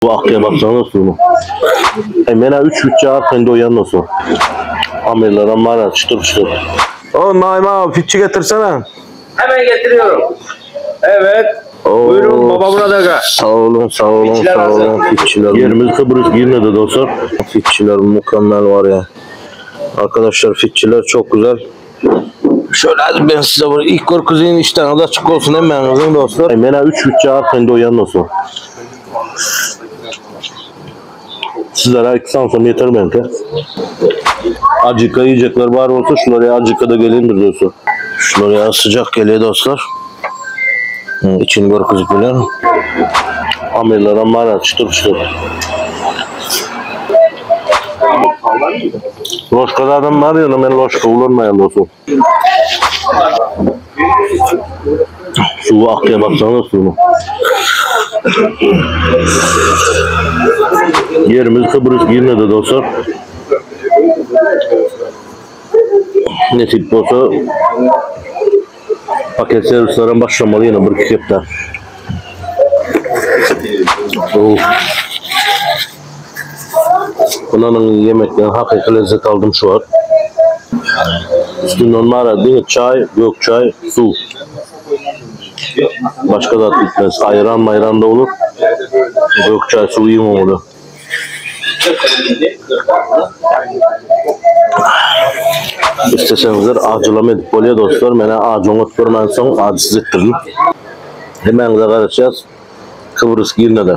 Bu akıya baksana sunu. Mena 3 bütçe kendi oyan nasıl? Amirler var çıtır çıtır. Oğlum Naim abi fitçi getirsene. Hemen getiriyorum. Evet. Buyurun baba burada gel. Sağ olun sağ olun Fitçiler sağ olun hazır. fitçiler. Yerimiz Kıbrıs Girne'de dostlar. Fitçiler mükemmel var ya. Arkadaşlar fitçiler çok güzel. Şöyle hadi ben size bunu ilk korkuzun işten açık olsun hemen dostlar. Mena 3 bütçe kendi oyan nasıl? Sizlere 2 sansam yeter bence. Acıka yiyecekler var olsa şuraya acıka da gelindir dostlar. Şuraya sıcak geliyor dostlar. İçin korkuzu bilen. Amirler var çıtır çıtır. Loşkada adam var ya ben loşka kullanmayan dostum. Su akıya baksana sunu. Yerimiz Kıbrıs Girne'de dostlar. Nasip olsa paket servislerden başlamalı yine bir kepten. Bunların yemekten hakiki lezzet aldım şu an. Üstünden mara değil, çay, gök çay, su. Başka da bitmez. Ayran mayran da olur. Gök çay, su yiyeyim onu. İstesenizler acılama edip oluyor dostlar. Bana acını ötürmen son aciz ettirin. Hemen de karışacağız. Kıbrıs Girne'de.